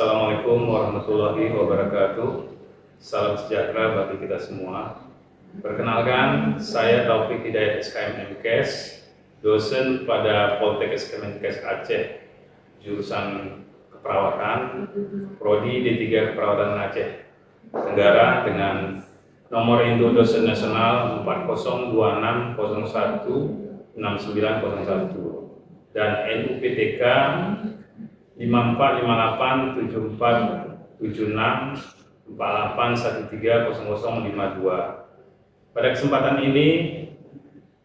Assalamualaikum warahmatullahi wabarakatuh. Salam sejahtera bagi kita semua. Perkenalkan, saya Taufik Hidayat SKM MKes, dosen pada Poltekkes Kemenkes Aceh, jurusan keperawatan, Prodi D3 Keperawatan Aceh Tenggara dengan nomor induk dosen nasional 4026016901 dan NUPTK 5458747648130052. Pada kesempatan ini,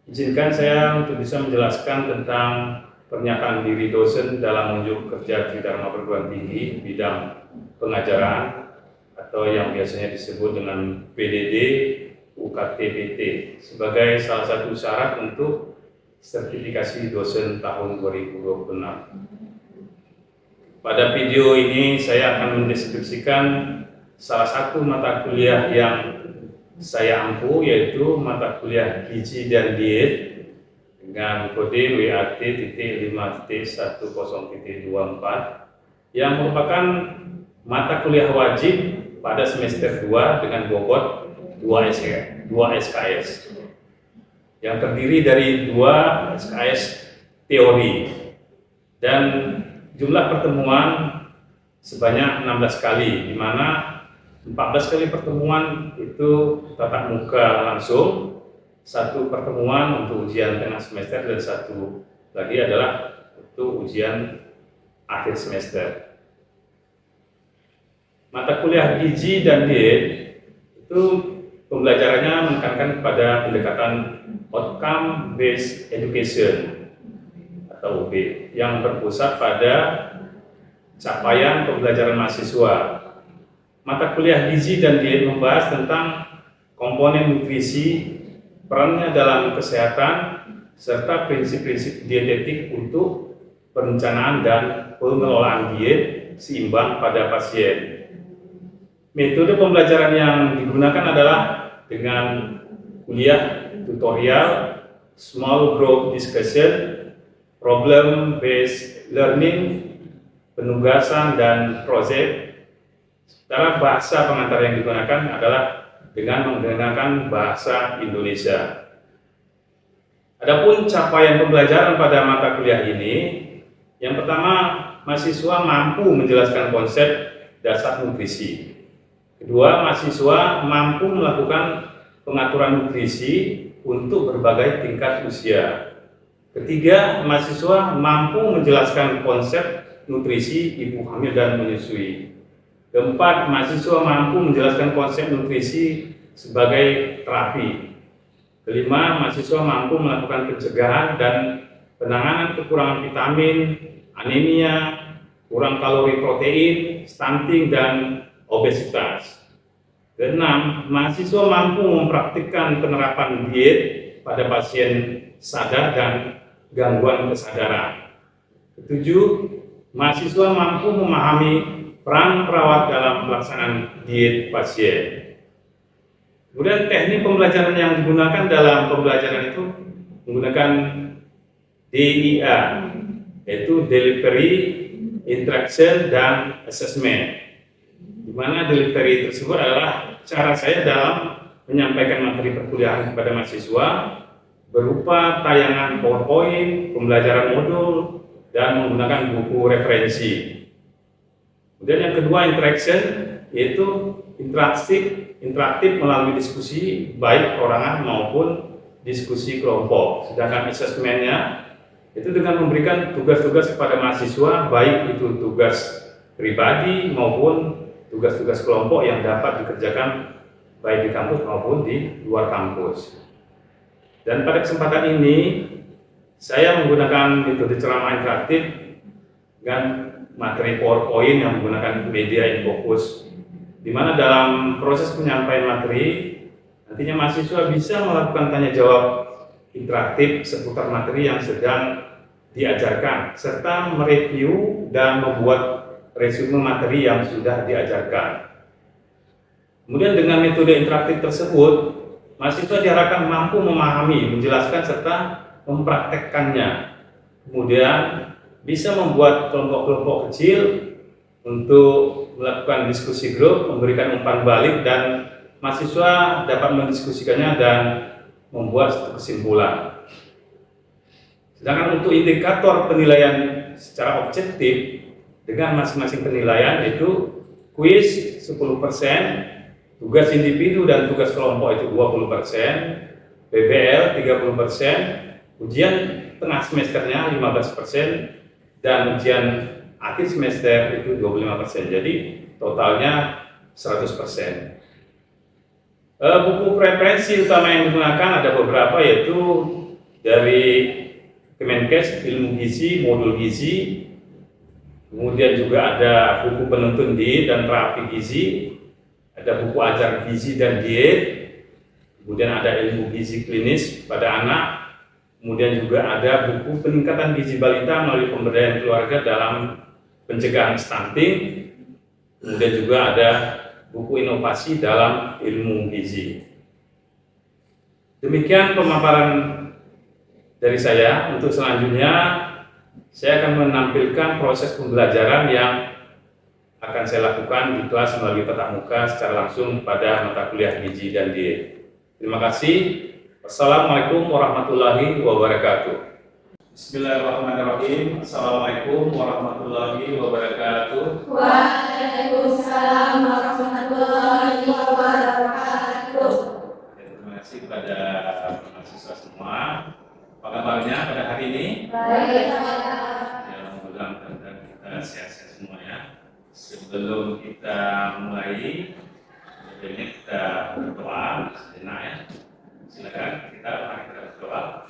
izinkan saya untuk bisa menjelaskan tentang pernyataan diri dosen dalam unjuk kerja Tridharma Perguruan Tinggi bidang pengajaran atau yang biasanya disebut dengan PDD UKT-PT sebagai salah satu syarat untuk sertifikasi dosen tahun 2026. Pada video ini saya akan mendeskripsikan salah satu mata kuliah yang saya ampu, yaitu mata kuliah gizi dan diet dengan kode WAT.5.10.24 yang merupakan mata kuliah wajib pada semester 2 dengan bobot 2 SKS yang terdiri dari 2 SKS teori dan jumlah pertemuan sebanyak 16 kali, di mana 14 kali pertemuan itu tatap muka langsung, 1 pertemuan untuk ujian tengah semester dan 1 lagi adalah untuk ujian akhir semester. Mata kuliah gizi dan diet itu pembelajarannya menekankan kepada pendekatan outcome based education atau UB yang berpusat pada capaian pembelajaran mahasiswa. Mata kuliah gizi dan diet membahas tentang komponen nutrisi, perannya dalam kesehatan, serta prinsip-prinsip dietetik untuk perencanaan dan pengelolaan diet seimbang pada pasien. Metode pembelajaran yang digunakan adalah dengan kuliah tutorial, small group discussion, problem based learning, penugasan dan proyek. Secara bahasa pengantar yang digunakan adalah dengan menggunakan bahasa Indonesia. Adapun capaian pembelajaran pada mata kuliah ini, yang pertama, mahasiswa mampu menjelaskan konsep dasar nutrisi. Kedua, mahasiswa mampu melakukan pengaturan nutrisi untuk berbagai tingkat usia. Ketiga, mahasiswa mampu menjelaskan konsep nutrisi ibu hamil dan menyusui. Keempat, mahasiswa mampu menjelaskan konsep nutrisi sebagai terapi. Kelima, mahasiswa mampu melakukan pencegahan dan penanganan kekurangan vitamin, anemia, kurang kalori protein, stunting, dan obesitas. Keenam, mahasiswa mampu mempraktikkan penerapan diet pada pasien sadar dan gangguan kesadaran. Ketujuh, mahasiswa mampu memahami peran perawat dalam pelaksanaan diet pasien. Kemudian teknik pembelajaran yang digunakan dalam pembelajaran itu menggunakan DIA, yaitu Delivery, Interaction, dan Assessment. Di mana delivery tersebut adalah cara saya dalam menyampaikan materi perkuliahan kepada mahasiswa berupa tayangan PowerPoint, pembelajaran modul, dan menggunakan buku referensi. Kemudian yang kedua, interaction, yaitu interaktif melalui diskusi baik perorangan maupun diskusi kelompok. Sedangkan assessment-nya itu dengan memberikan tugas-tugas kepada mahasiswa, baik itu tugas pribadi maupun tugas-tugas kelompok yang dapat dikerjakan baik di kampus maupun di luar kampus. Dan pada kesempatan ini, saya menggunakan metode ceramah interaktif dengan materi PowerPoint yang menggunakan media infocus, di mana dalam proses penyampaian materi, nantinya mahasiswa bisa melakukan tanya jawab interaktif seputar materi yang sedang diajarkan, serta mereview dan membuat resume materi yang sudah diajarkan. Kemudian dengan metode interaktif tersebut, mahasiswa diharapkan mampu memahami, menjelaskan, serta mempraktekkannya. Kemudian bisa membuat kelompok-kelompok kecil untuk melakukan diskusi grup, memberikan umpan balik, dan mahasiswa dapat mendiskusikannya dan membuat satu kesimpulan. Sedangkan untuk indikator penilaian secara objektif dengan masing-masing penilaian itu kuis 10%, tugas individu dan tugas kelompok itu 20%, PBL 30%, ujian tengah semesternya 15%, dan ujian akhir semester itu 25%. Jadi totalnya 100%. Buku referensi utama yang digunakan ada beberapa, yaitu dari Kemenkes Ilmu Gizi, Modul Gizi, kemudian juga ada buku penuntun diet dan terapi gizi, ada buku ajar gizi dan diet, kemudian ada ilmu gizi klinis pada anak, kemudian juga ada buku peningkatan gizi balita melalui pemberdayaan keluarga dalam pencegahan stunting, kemudian juga ada buku inovasi dalam ilmu gizi. Demikian pemaparan dari saya. Untuk selanjutnya saya akan menampilkan proses pembelajaran yang akan saya lakukan di kelas melalui tatap muka secara langsung pada mata kuliah gizi dan diet. Terima kasih. Wassalamualaikum warahmatullahi wabarakatuh. Bismillahirrahmanirrahim. Assalamualaikum warahmatullahi wabarakatuh. Waalaikumsalam warahmatullahi wabarakatuh. Terima kasih kepada mahasiswa semua. Apa kabarnya pada hari ini? Baik. Ya, mudah-mudahan kita sehat-sehat semua ya. Sebelum kita mulai, sebenarnya kita berdoa sejenak ya. Silakan kita berdoa.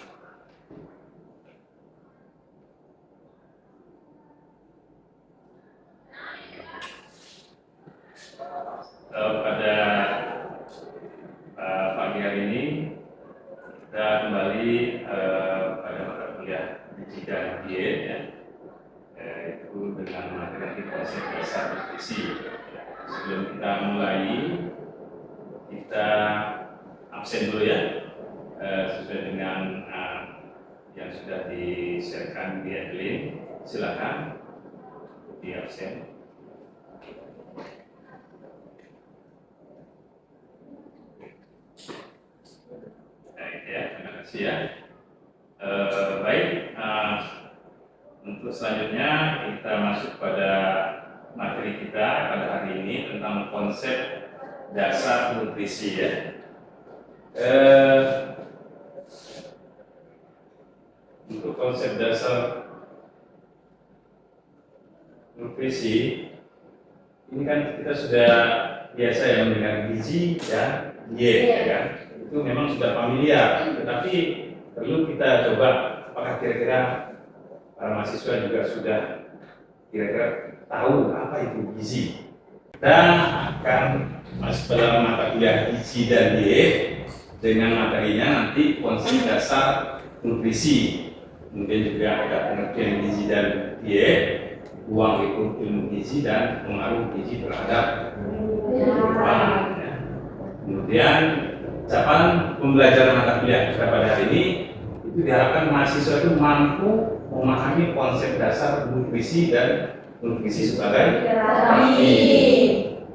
Pada pagi hari ini kita kembali pada mata kuliah gizi dan diet ya, itu dengan materi konsep dasar nutrisi. Sebelum kita mulai, kita absen dulu ya, sesuai dengan yang sudah di-sharekan di admin. Silakan di absen. Baik ya, terima kasih ya. Baik, untuk selanjutnya kita masuk pada materi kita pada hari ini tentang konsep dasar nutrisi ya. Untuk konsep dasar nutrisi ini kan kita sudah biasa ya mendengar gizi dan diet ya kan. Itu memang sudah familiar, tetapi perlu kita coba apakah kira-kira para mahasiswa juga sudah kira-kira tahu apa itu gizi. Kita akan masuk dalam mata kuliah gizi dan diet dengan materinya nanti konsep dasar nutrisi, kemudian juga ada pengertian gizi dan diet, ruang lingkup ilmu gizi dan pengaruh gizi terhadap kehidupan. Ya. Kemudian ucapan pembelajaran mata kuliah kita pada hari ini itu diharapkan mahasiswa itu mampu memahami konsep dasar nutrisi dan nutrisi sebagai terapi.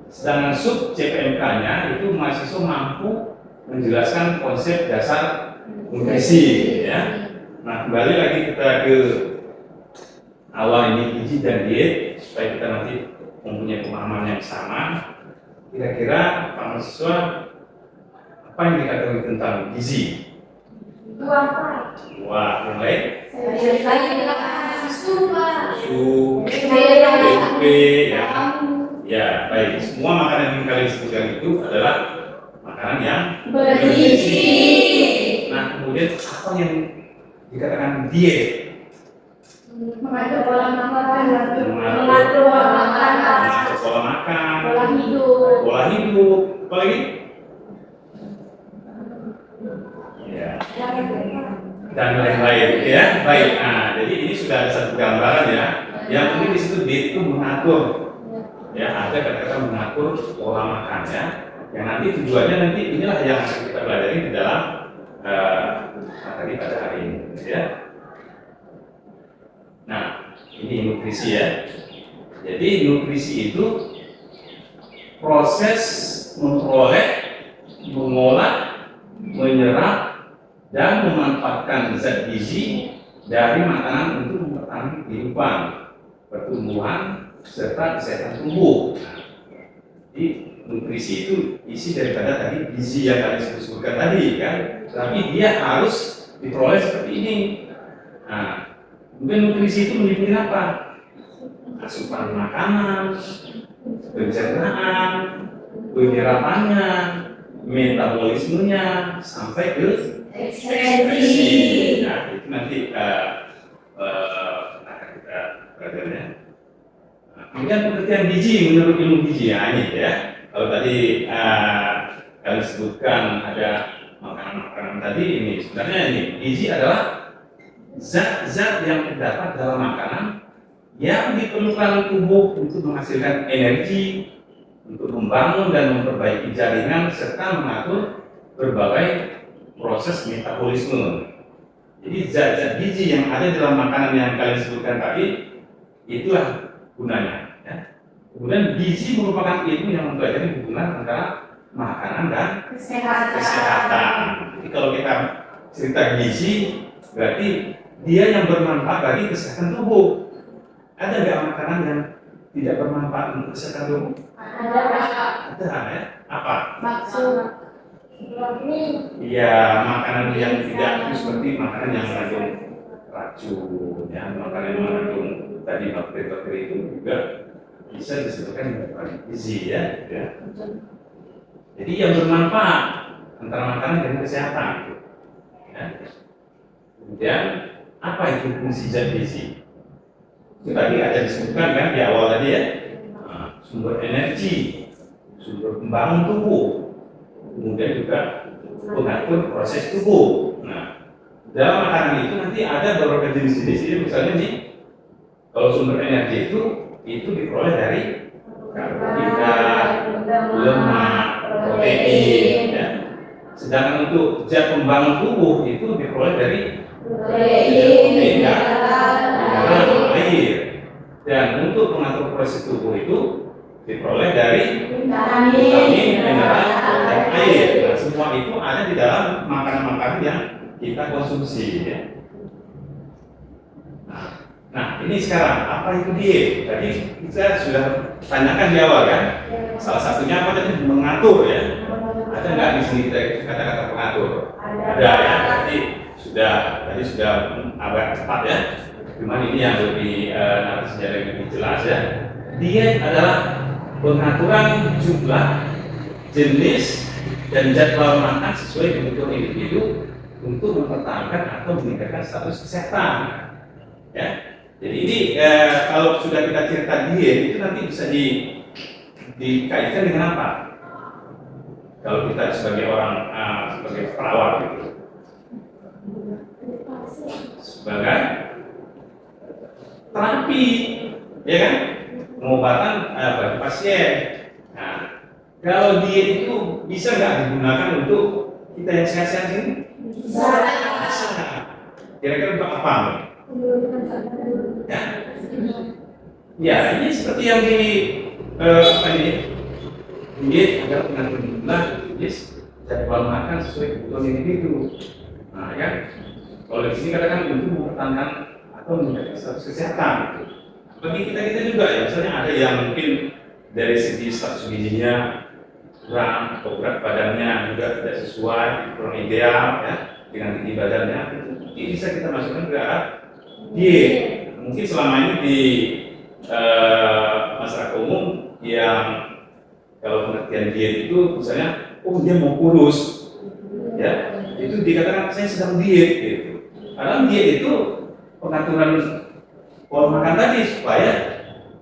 Sedangkan sub CPMK-nya itu mahasiswa mampu menjelaskan konsep dasar nutrisi ya. Nah, kembali lagi kita ke awal ini gizi dan diet supaya kita nanti mempunyai pemahaman yang sama. Kira-kira Pak mahasiswa apa yang dikatakan tentang gizi? Wah, yang lain? susu, BUP, ya. Ya, baik. Semua makanan yang kalian sebutkan itu adalah makanan yang bergizi. Nah, kemudian apa yang dikatakan diet? Mengatur pola makan, Mengatur pola makan, pola hidup, apalagi? Ya. Dan lain-lain ya. Baik. Nah, jadi ini sudah ada satu gambaran ya. Yang penting di situ diet itu mengatur. Ya, ada kata-kata mengatur pola makan ya. Yang nanti tujuannya nanti inilah yang akan kita pelajari di dalam materi pada hari ini ya. Nah, ini nutrisi ya. Jadi nutrisi itu proses memperoleh, mengolah, menyerap, dan memanfaatkan zat gizi dari makanan untuk mempertahankan kehidupan, pertumbuhan, serta kesehatan tubuh. Jadi nutrisi itu isi daripada tadi gizi yang kalian sebutkan tadi kan, tapi dia harus diperoleh seperti ini. Nah, kemudian nutrisi itu meliputi apa? Asupan makanan, pencernaan, penyerapannya, metabolismenya, sampai ke ekspresi. Nah, itu nanti akan kita pelajari ya. Kemudian pengertian gizi menurut ilmu gizi ya ini ya. Kalau tadi kalian sebutkan ada makanan-makanan tadi ini, sebenarnya ini gizi adalah zat-zat yang terdapat dalam makanan yang diperlukan tubuh untuk menghasilkan energi, untuk membangun dan memperbaiki jaringan serta mengatur berbagai proses metabolisme. Jadi zat-zat gizi yang ada dalam makanan yang kalian sebutkan tadi itulah gunanya. Ya. Kemudian gizi merupakan ilmu yang mempelajari hubungan antara makanan dan kesehatan. Jadi kalau kita cerita gizi berarti dia yang bermanfaat bagi kesehatan tubuh. Ada nggak makanan yang tidak bermanfaat untuk kesehatan tubuh? Ada ya. Apa? Bakso. Iya, makanan yang tidak itu seperti makanan yang mengandung racun, ya, makanan yang mengandung tadi bakteri-bakteri itu juga bisa disebutkan sebagai gizi ya. Jadi yang bermanfaat antara makanan dan kesehatan. Ya. Kemudian apa itu fungsi zat gizi? Itu tadi ada disebutkan kan di awal tadi ya. Nah, sumber energi, sumber pembangun tubuh, kemudian juga pengatur proses tubuh. Nah, dalam makanan itu nanti ada beberapa jenis-jenis. Jadi misalnya nih, kalau sumber energi itu diperoleh dari karbohidrat, lemak, protein. Ya. Sedangkan untuk zat pembangun tubuh itu diperoleh dari protein dan mineral, air. Dan untuk mengatur proses tubuh itu diperoleh dari vitamin, mineral, dan air. Nah, semua itu ada di dalam makanan-makanan yang kita konsumsi. Ya. Nah, ini sekarang apa itu diet? Tadi kita sudah tanyakan di awal kan. Salah satunya apa tadi? Mengatur ya. Ada nggak di sini kata-kata pengatur? Ada ya. Tadi sudah agak cepat ya. Cuman ini yang lebih nanti sejarah yang lebih jelas ya. Diet adalah pengaturan jumlah, jenis, dan jadwal makan sesuai kebutuhan individu untuk mempertahankan atau meningkatkan status kesehatan. Ya, jadi ini kalau sudah kita cerita diet itu nanti bisa dikaitkan dengan apa? Kalau kita sebagai orang sebagai perawat gitu, sebagai terapi, ya kan? Pengobatan bagi pasien. Nah, kalau diet itu bisa nggak digunakan untuk kita yang sehat-sehat ini? Bisa. Kira-kira untuk apa? Ya, ini seperti yang di apa ini? Diet adalah pengatur jumlah, jadwal makan sesuai kebutuhan individu. Nah, kan? Kalau di sini katakan untuk mempertahankan atau menjaga status kesehatan. Bagi kita juga ya, misalnya ada yang mungkin dari segi status gizinya kurang atau berat badannya juga tidak sesuai, kurang ideal ya dengan tinggi badannya, itu bisa kita masukkan ke arah diet. Mungkin selama ini di masyarakat umum yang kalau pengertian diet itu misalnya, oh dia mau kurus, ya itu dikatakan saya sedang diet gitu. Karena diet itu pengaturan pola makan tadi supaya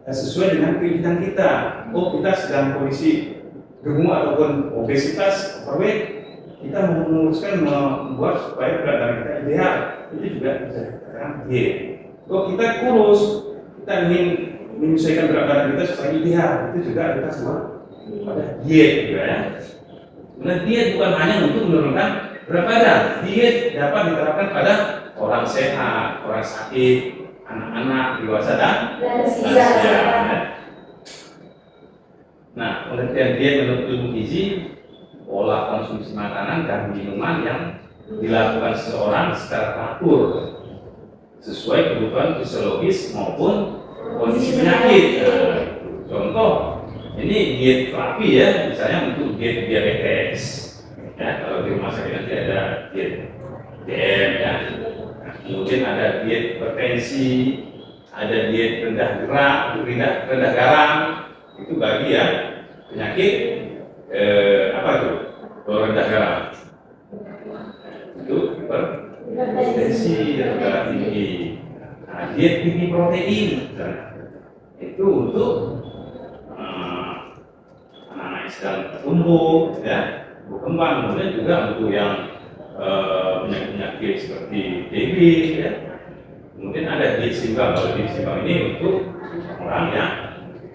sesuai dengan keinginan kita. Oh kita sedang kondisi gemuk ataupun obesitas, overweight, kita memutuskan membuat supaya berat badan kita ideal, itu juga bisa dikatakan diet. Oh kita kurus, kita ingin menyesuaikan berat badan kita supaya ideal, itu juga kita buat pada diet juga ya. Nah diet bukan hanya untuk menurunkan berat badan, diet dapat diterapkan pada orang sehat, orang sakit, anak-anak, dewasa dan lansia. Nah, pengertian diet menurut ilmu gizi, pola konsumsi makanan dan minuman yang dilakukan seseorang secara teratur sesuai kebutuhan fisiologis maupun kondisi penyakit. Nah, contoh ini diet terapi ya, misalnya untuk diet diabetes. Ya, kalau di rumah sakit nanti ada diet DM ya. Nah, kemudian ada diet hipertensi, ada diet rendah gerak, rendah garam. Itu bagi ya penyakit apa tuh? Kalau rendah garam itu hipertensi atau darah tinggi. Nah, diet tinggi protein itu untuk anak-anak yang sedang tumbuh ya, berkembang. Kemudian juga untuk yang penyakit-penyakit seperti TB ya. Kemudian ada diet seimbang. Kalau diet seimbang ini untuk orang yang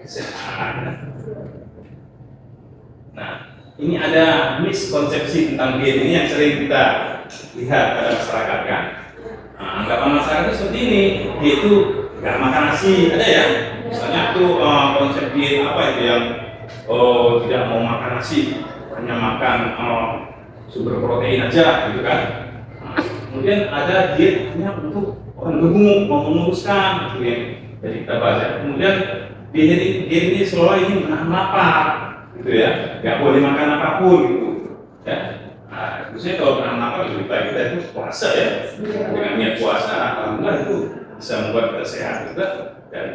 sehat. Nah, ini ada miskonsepsi tentang diet ini yang sering kita lihat pada masyarakat kan. Nah, anggapan masyarakat itu seperti ini, diet itu nggak makan nasi, ada ya. Misalnya itu konsep diet apa itu yang tidak mau makan nasi, hanya makan sumber protein aja, gitu kan. Nah, kemudian ada dietnya untuk orang gemuk, mau menguruskan, gitu ya. Jadi kita bahas ya. Kemudian diet ini seolah ini menahan lapar, gitu ya. Nggak boleh makan apapun, gitu. Ya. Nah, khususnya kalau menahan lapar, kita itu puasa ya. Dengan niat puasa, alhamdulillah itu bisa membuat kita sehat juga, dan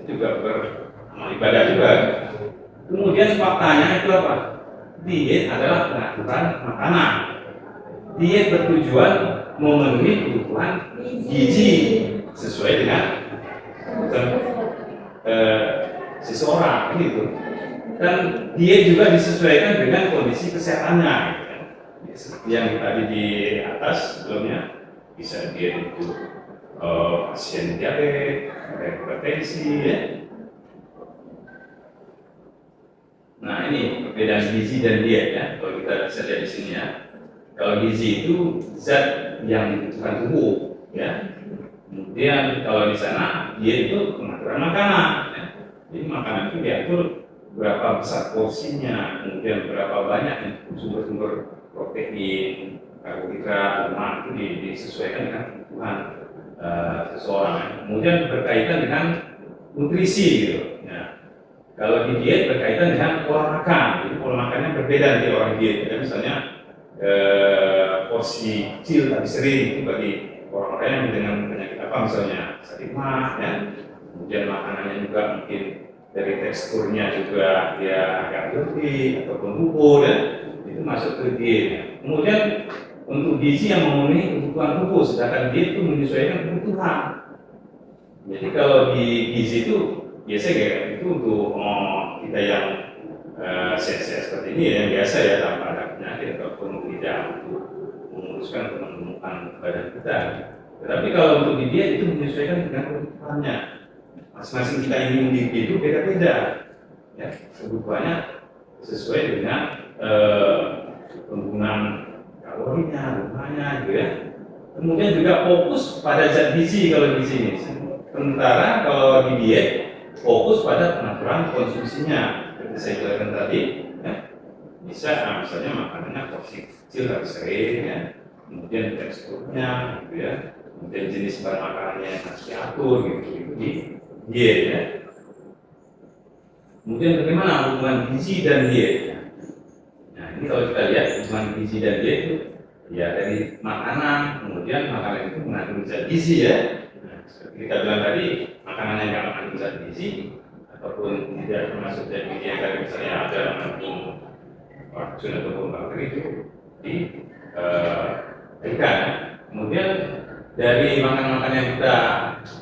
itu juga beramal ibadah juga. Kemudian faktanya itu apa? Diet adalah pengaturan makanan. Diet bertujuan memenuhi kebutuhan gizi sesuai dengan kebutuhan seseorang, gitu. Dan diet juga disesuaikan dengan kondisi kesehatannya. Seperti yang tadi di atas sebelumnya, bisa diet untuk pasien diabetes, hipertensi, ya. Nah, ini perbedaan gizi dan diet ya. Kalau kita bisa lihat di sini ya. Kalau gizi itu zat yang dibutuhkan tubuh, ya. Kemudian kalau di sana diet itu pengaturan makanan. Ya. Jadi makanan itu diatur berapa besar porsinya, kemudian berapa banyak sumber-sumber protein, karbohidrat, lemak itu disesuaikan dengan kebutuhan seseorang. Ya. Kemudian berkaitan dengan nutrisi, gitu. Ya. Kalau di diet berkaitan dengan pola makan, jadi pola makannya berbeda di orang diet. Ya, misalnya porsi kecil tapi sering itu bagi orang-orang yang dengan penyakit apa misalnya sakit mah, ya. Kemudian makanannya juga mungkin dari teksturnya juga dia agak gurih ataupun bubur, ya. Itu masuk ke diet. Kemudian untuk gizi yang memenuhi kebutuhan tubuh, sedangkan diet itu menyesuaikan kebutuhan. Jadi kalau di gizi itu biasanya kayak itu untuk kita yang sehat-sehat seperti ini yang biasa ya, tanpa ada penyakit ataupun tidak, untuk menguruskan atau menemukan badan kita. Tetapi kalau untuk di diet itu menyesuaikan dengan kebutuhannya. Masing-masing kita ini individu beda-beda, ya, kebutuhannya sesuai dengan penggunaan kalorinya, rumahnya, gitu ya. Kemudian juga fokus pada zat gizi kalau di sini. Sementara kalau di diet fokus pada pengaturan konsumsinya. Seperti saya jelaskan tadi, ya, bisa misalnya makanannya porsi kecil tapi sering, ya. Kemudian teksturnya, gitu ya. Kemudian jenis bahan makanannya harus diatur, gitu di diet, ya. Kemudian bagaimana hubungan gizi dan diet? Nah, ini kalau kita lihat hubungan gizi dan diet itu ya dari makanan, kemudian makanan itu mengandung zat gizi, ya. Seperti kita bilang tadi, makanan yang nggak mengandung zat gizi ataupun tidak termasuk zat gizi yang tadi misalnya ada mengandung racun ataupun bakteri itu diberikan. Kemudian dari makanan-makanan yang kita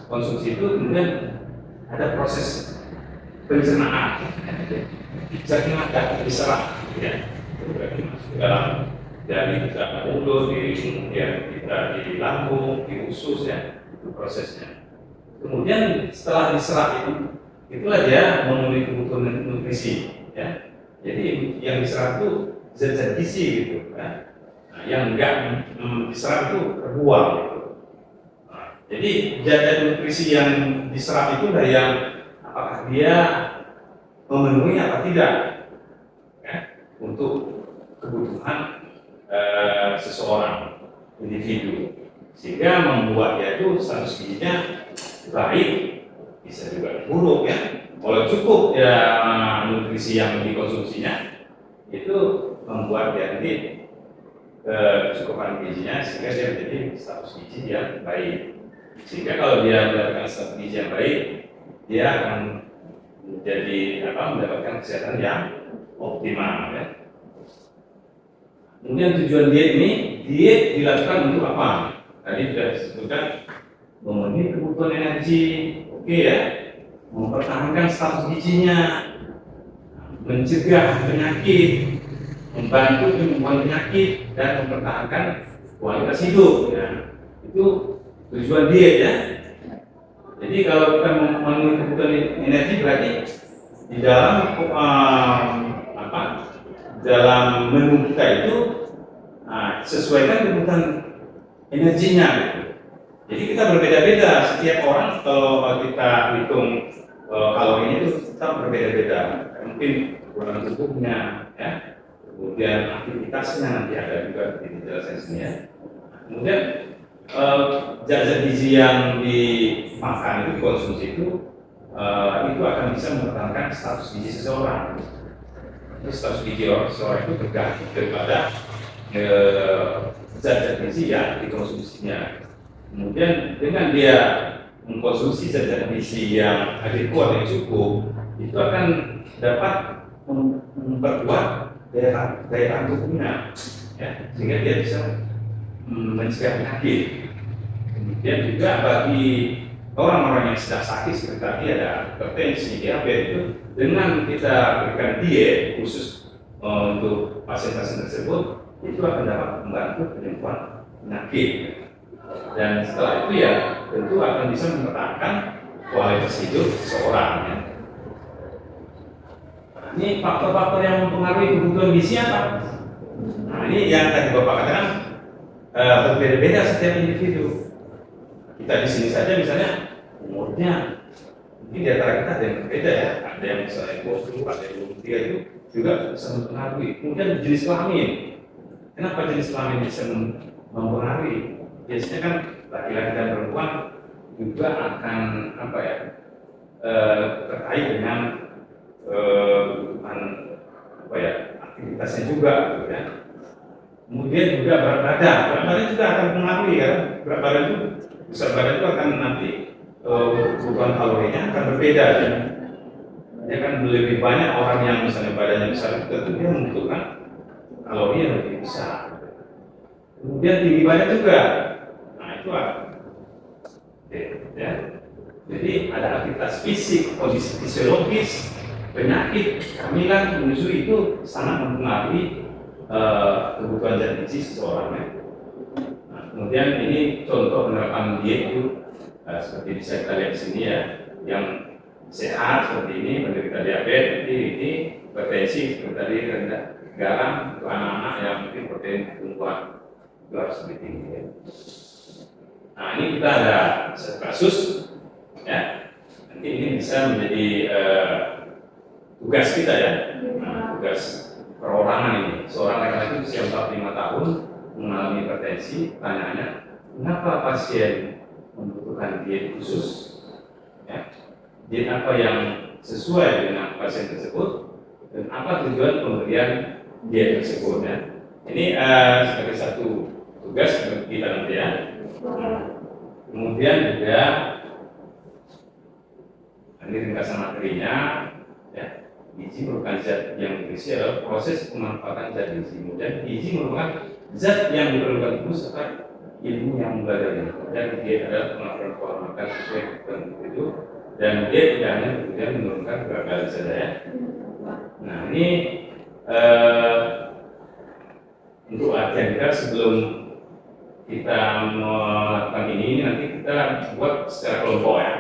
konsumsi itu kemudian ada proses pencernaan, zatnya akan diserap, ya. Itu berarti masuk dalam dari kita mulut, kemudian kita di lambung, di usus, ya. Prosesnya. Kemudian setelah diserap itulah dia memenuhi kebutuhan nutrisi, ya. Jadi yang diserap itu zat-zat gizi, gitu, kan. Nah, yang enggak diserap itu terbuang, gitu. Nah, jadi zat-zat nutrisi yang diserap itu adalah yang apakah dia memenuhi apa tidak ya, untuk kebutuhan seseorang individu, sehingga membuat dia itu status gizinya baik, bisa juga buruk ya. Kalau cukup ya nutrisi yang dikonsumsinya itu membuat dia nanti kecukupan gizinya, sehingga dia menjadi status gizi yang baik. Sehingga kalau dia mendapatkan status gizi yang baik, dia akan mendapatkan kesehatan yang optimal ya. Kemudian tujuan diet ini, diet dilakukan untuk apa? Tadi sudah disebutkan, memenuhi kebutuhan energi, oke ya, mempertahankan status gizinya, mencegah penyakit, membantu penyembuhan penyakit, dan mempertahankan kualitas hidup. Ya. Itu tujuan diet ya. Jadi kalau kita memenuhi kebutuhan energi, berarti di dalam dalam menu kita itu sesuaikan kebutuhan energinya gitu. Jadi kita berbeda-beda, setiap orang kalau kita hitung kalorinya itu tetap berbeda-beda. Mungkin ukuran tubuhnya ya, kemudian aktivitasnya nanti ada juga di penjelasan sini ya. Kemudian zat-zat gizi yang dimakan itu, dikonsumsi itu akan bisa mempertahankan status gizi seseorang. Status gizi seseorang itu tergantung daripada zat-zat gizi yang dikonsumsinya. Kemudian dengan dia mengkonsumsi zat-zat gizi yang adekuat, yang cukup, itu akan dapat memperkuat daya tahan tubuhnya, ya, sehingga dia bisa mencegah penyakit. Kemudian juga bagi orang-orang yang sedang sakit seperti tadi ada hipertensi, diabetes, itu dengan kita berikan diet khusus untuk pasien-pasien tersebut, itu akan dapat membantu penyembuhan penyakit. Dan setelah itu ya tentu akan bisa mempertahankan kualitas hidup seseorang ya. Ini faktor-faktor yang mempengaruhi kebutuhan gizi apa? Nah ini yang tadi Bapak katakan berbeda-beda setiap individu. Kita di sini saja misalnya umurnya mungkin di antara kita ada yang berbeda ya. Ada yang misalnya 20, ada yang 23, itu juga bisa mempengaruhi. Kemudian jenis kelamin. Kenapa jenis kelamin bisa mempengaruhi? Biasanya kan laki-laki dan perempuan juga akan terkait dengan kebutuhan aktivitasnya juga gitu ya. Kemudian juga berat badan juga akan mempengaruhi ya. Berat badan itu, besar badan itu akan nanti kebutuhan kalorinya akan berbeda ya. Dia kan lebih banyak orang yang misalnya badannya besar, tentu dia membutuhkan kalori yang lebih besar. Kemudian tinggi badan juga, nah itu ya. Jadi ada aktivitas fisik, kondisi fisiologis, penyakit, kehamilan, menyusui itu sangat mempengaruhi kebutuhan zat gizi seseorang ya. Nah, kemudian ini contoh penerapan diet itu seperti bisa kita lihat di sini ya, yang sehat seperti ini, menderita diabetes, ini hipertensi seperti tadi, rendah garam untuk anak-anak yang mungkin protein tumbuhan itu harus lebih tinggi ya. Nah ini kita ada satu kasus ya, nanti ini bisa menjadi tugas kita ya. Nah, tugas perorangan ini, seorang laki-laki usia 45 tahun mengalami hipertensi. Pertanyaannya, kenapa pasien membutuhkan diet khusus ya? Diet apa yang sesuai dengan pasien tersebut dan apa tujuan pemberian diet tersebut ya? Ini sebagai satu tugas kita nanti ya. Kemudian juga ini ringkasan materinya ya. Gizi merupakan zat yang nutrisi adalah proses pemanfaatan zat gizi. Kemudian gizi merupakan zat yang diperlukan tubuh serta ilmu yang mempelajari. Dan diet adalah pengaturan pola makan sesuai kebutuhan itu. Dan diet tidak hanya kemudian menurunkan berat badan saja ya. Nah ini untuk latihan kita sebelum kita melakukan ini nanti kita buat secara kelompok ya.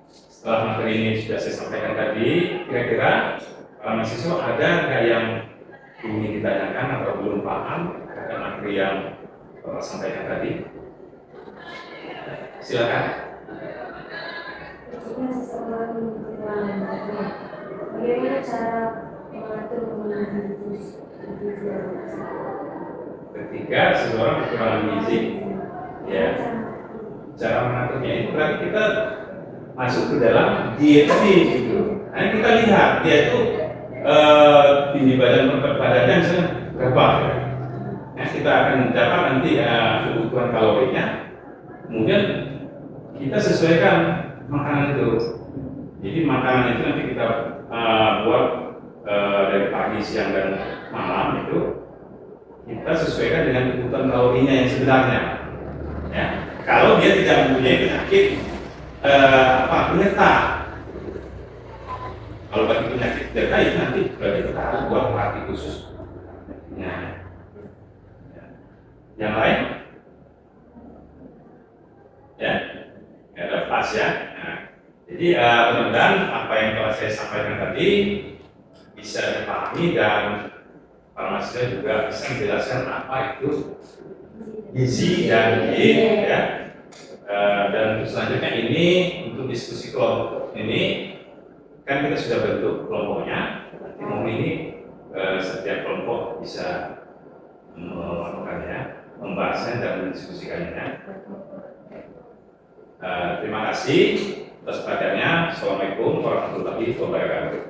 Setelah materi ini sudah saya sampaikan tadi, kira-kira mahasiswa ada nggak yang ingin ditanyakan atau belum paham dengan materi yang Bapak sampaikan tadi? Silakan. jika seseorang kekurangan gizi, bagaimana cara mengatur penggunaan gizi? Ketika seseorang kekurangan gizi, ya, cara mengaturnya itu berarti kita masuk ke dalam diet tadi gitu. Nah, kita lihat dia itu tinggi badan berat badannya misalnya berapa. Nah, kita akan dapat nanti kebutuhan kalorinya. Kemudian kita sesuaikan makanan itu. Jadi makanan itu nanti kita buat dari pagi, siang dan malam itu kita sesuaikan dengan kebutuhan kalorinya yang sebenarnya. Ya, kalau dia tidak mempunyai penyakit penyerta, kalau bagi penyakit penyerta itu nanti berarti kita harus buat pelatih khusus. Ya. Yang lain, ya, ada pas ya. Nah, jadi mudah-mudahan apa yang telah saya sampaikan tadi bisa dipahami dan para mahasiswa juga bisa menjelaskan apa itu gizi dan diet, ya. Dan selanjutnya ini untuk diskusi kelompok ini kan kita sudah bentuk kelompoknya. Nanti mau ini setiap kelompok bisa melakukannya, membahasnya dan mendiskusikannya. Terima kasih atas perhatiannya. Assalamualaikum warahmatullahi wabarakatuh.